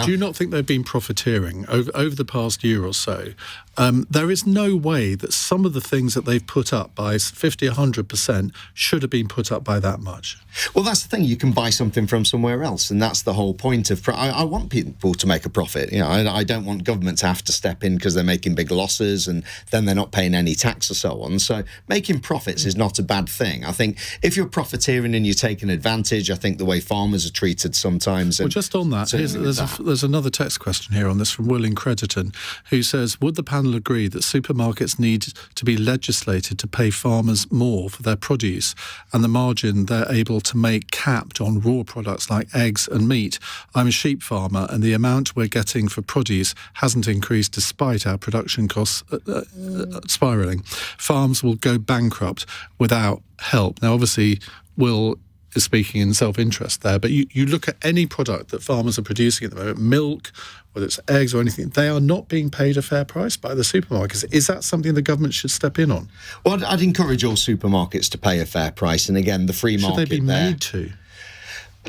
Do you not think they've been profiteering over the past year or so? There is no way that some of the things that they've put up by 50, 100% should have been put up by that much. Well, that's the thing. You can buy something from somewhere else, and that's the whole point of... I want people to make a profit. I don't want government to have to step in because they're making big losses and then they're not paying any tax or so on. So making profits is not a bad thing. I think if you're profiteering and you're taking advantage, I think the way farmers are treated sometimes... Well, just on that, there's another text question here on this from Will in Crediton, who says, would the panel agree that supermarkets need to be legislated to pay farmers more for their produce and the margin they're able to make capped on raw products like eggs and meat? I'm a sheep farmer and the amount we're getting for produce hasn't increased despite our production costs spiralling. Farms will go bankrupt without help. Now, obviously, Will is speaking in self-interest there, but you look at any product that farmers are producing at the moment, milk, whether it's eggs or anything, they are not being paid a fair price by the supermarkets. Is that something the government should step in on? Well, I'd encourage all supermarkets to pay a fair price, and again, the free market... Should they be made to?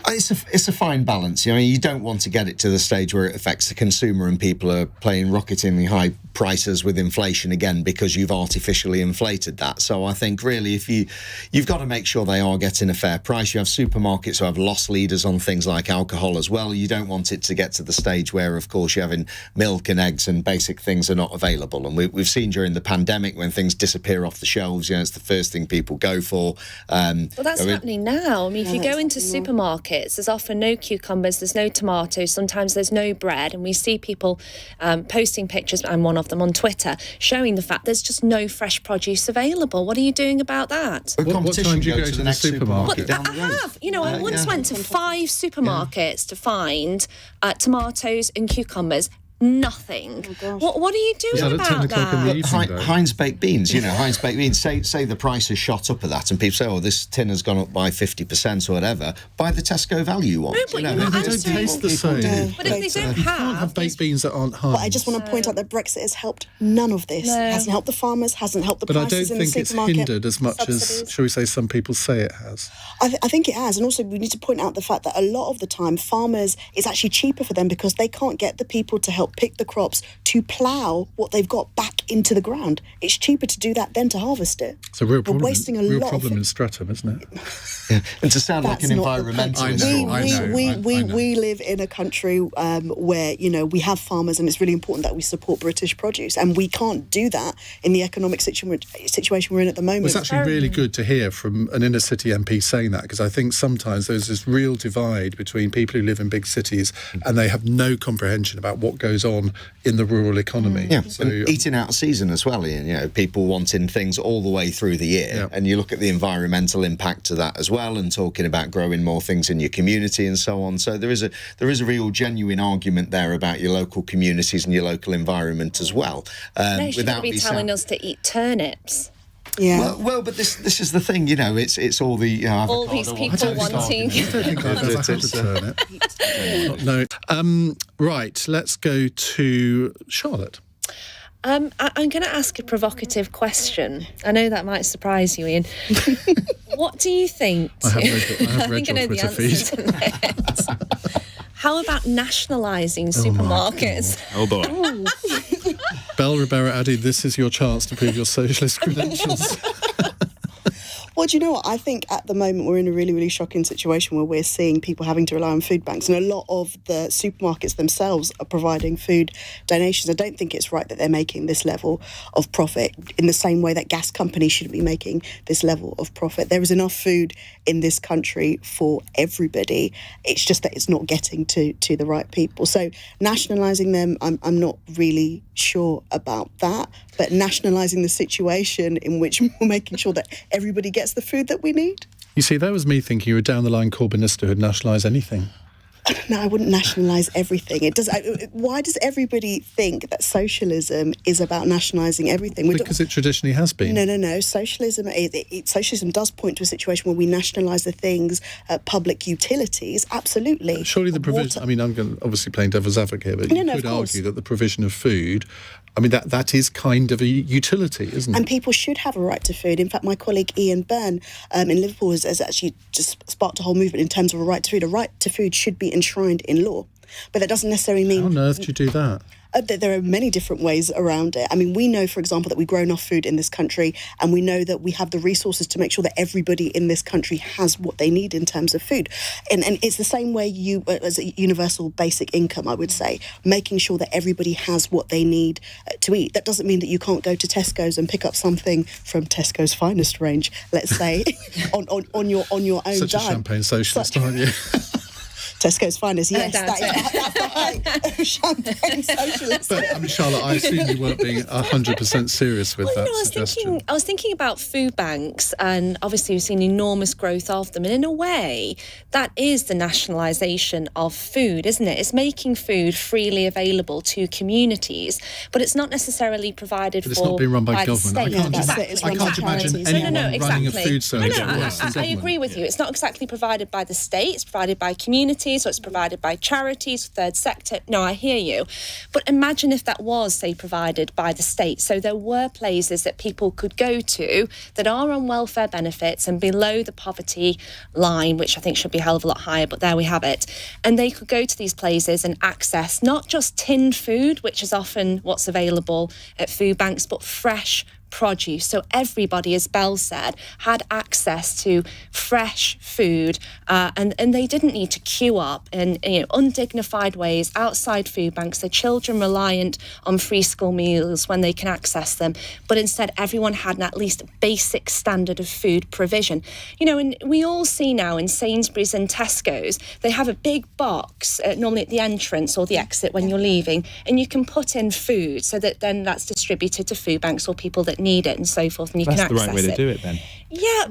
It's a fine balance. You don't want to get it to the stage where it affects the consumer and people are paying rocketingly high prices with inflation again because you've artificially inflated that. So I think really if you've got to make sure they are getting a fair price. You have supermarkets who have loss leaders on things like alcohol as well. You don't want it to get to the stage where, of course, you're having milk and eggs and basic things are not available. And we've seen during the pandemic when things disappear off the shelves, it's the first thing people go for. Well, that's happening now. I mean, if you go into supermarkets, there's often no cucumbers, there's no tomatoes, sometimes there's no bread, and we see people posting pictures, I'm one of them, on Twitter, showing the fact there's just no fresh produce available. What are you doing about that? What time do you go to the next supermarket? I have. I once went to 5 supermarkets to find tomatoes and cucumbers. Nothing. Oh, what are you doing about that? Heinz baked beans, Heinz baked beans. Say the price has shot up at that, and people say, this tin has gone up by 50% or whatever. Buy the Tesco value one. No, but they don't taste the same. But if they don't have baked beans that aren't Heinz. But I just want to point out that Brexit has helped none of this. It hasn't helped the farmers, hasn't helped the prices in the supermarket. But I don't think it's hindered as much as, shall we say, some people say it has. I think it has, and also we need to point out the fact that a lot of the time farmers, it's actually cheaper for them because they can't get the people to help pick the crops to plough what they've got back into the ground. It's cheaper to do that than to harvest it. It's a real problem. We're wasting a lot problem in Streatham, isn't it? And to sound like an environmentalist. We live in a country where we have farmers, and it's really important that we support British produce, and we can't do that in the economic situation we're in at the moment. Well, it's actually really good to hear from an inner city MP saying that, because I think sometimes there's this real divide between people who live in big cities and they have no comprehension about what goes on in the rural economy. Yeah, so, and eating out of season as well, Ian. People wanting things all the way through the year, and you look at the environmental impact of that as well, and talking about growing more things in your community and so on. So there is a real genuine argument there about your local communities and your local environment as well. No, she would be telling us to eat turnips. Yeah. Well, but this is the thing, it's all the all these people wanting. I don't think I've ever had a turnip. No. Right, let's go to Charlotte. I'm going to ask a provocative question. I know that might surprise you, Ian. What do you think? I have read your Twitter feed. How about nationalising supermarkets? Oh boy. Belle Ribera added, this is your chance to prove your socialist credentials. Well, do you know what? I think at the moment we're in a really, really shocking situation where we're seeing people having to rely on food banks, and a lot of the supermarkets themselves are providing food donations. I don't think it's right that they're making this level of profit in the same way that gas companies shouldn't be making this level of profit. There is enough food in this country for everybody. It's just that it's not getting to the right people. So nationalising them, I'm not really sure about that. But nationalising the situation in which we're making sure that everybody gets the food that we need. You see, that was me thinking you were down the line Corbynista who'd nationalise anything. No, I wouldn't nationalise everything. Why does everybody think that socialism is about nationalising everything? Because it traditionally has been. No. Socialism does point to a situation where we nationalise the things, public utilities. Absolutely. Surely the provision. I mean, I'm obviously playing devil's advocate here, but you could argue that the provision of food. I mean, that is kind of a utility, isn't it? And people should have a right to food. In fact, my colleague Ian Byrne in Liverpool has actually just sparked a whole movement in terms of a right to food. A right to food should be enshrined in law. But that doesn't necessarily mean... How on earth do you do that? There are many different ways around it. I mean, we know, for example, that we grow enough food in this country, and we know that we have the resources to make sure that everybody in this country has what they need in terms of food. And it's the same way as a universal basic income, I would say, making sure that everybody has what they need to eat. That doesn't mean that you can't go to Tesco's and pick up something from Tesco's finest range, let's say, on your own Such dime. a champagne socialist, aren't you? Tesco's finest, yes. That's That's the height of champagne socialism. But Charlotte, I assume you weren't being 100% serious with that suggestion. I was thinking about food banks, and obviously we've seen enormous growth of them. And in a way, that is the nationalisation of food, isn't it? It's making food freely available to communities, but it's not necessarily provided But for it's not being run by the government. state. I can't imagine anyone running a food service worse than I government. agree with you. It's not exactly provided by the state. It's provided by communities, or it's provided by charities, third sector. No, I hear you. But imagine if that was, say, provided by the state. So there were places that people could go to that are on welfare benefits and below the poverty line, which I think should be a hell of a lot higher, but there we have it. And they could go to these places and access not just tinned food, which is often what's available at food banks, but fresh produce. So everybody, as Belle said, had access to fresh food, and they didn't need to queue up in undignified ways outside food banks. The children reliant on free school meals when they can access them, but instead everyone had an at least basic standard of food provision. And we all see now in Sainsbury's and Tesco's, they have a big box normally at the entrance or the exit when you're leaving, and you can put in food so that then that's distributed to food banks or people that need it and so forth, and you can access it. That's the right way to do it then. Yeah,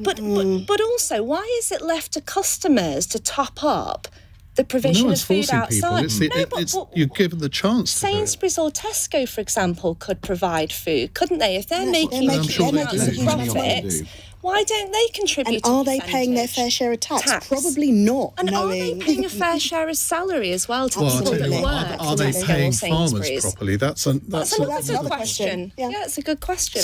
but also, why is it left to customers to top up the provision No one's of food forcing outside? people. You're given the chance to do it. Sainsbury's or Tesco, for example, could provide food, couldn't they? If they're making I'm sure they huge do. profits, why don't they contribute And to are the they paying their fair percentage? share of tax? Probably not. And are they paying a fair share of salary as well to Well, I'll people tell you that what, work? are they in paying Sainsbury's? farmers properly? That's That's a- another another question. question. Yeah. Yeah, it's a good question.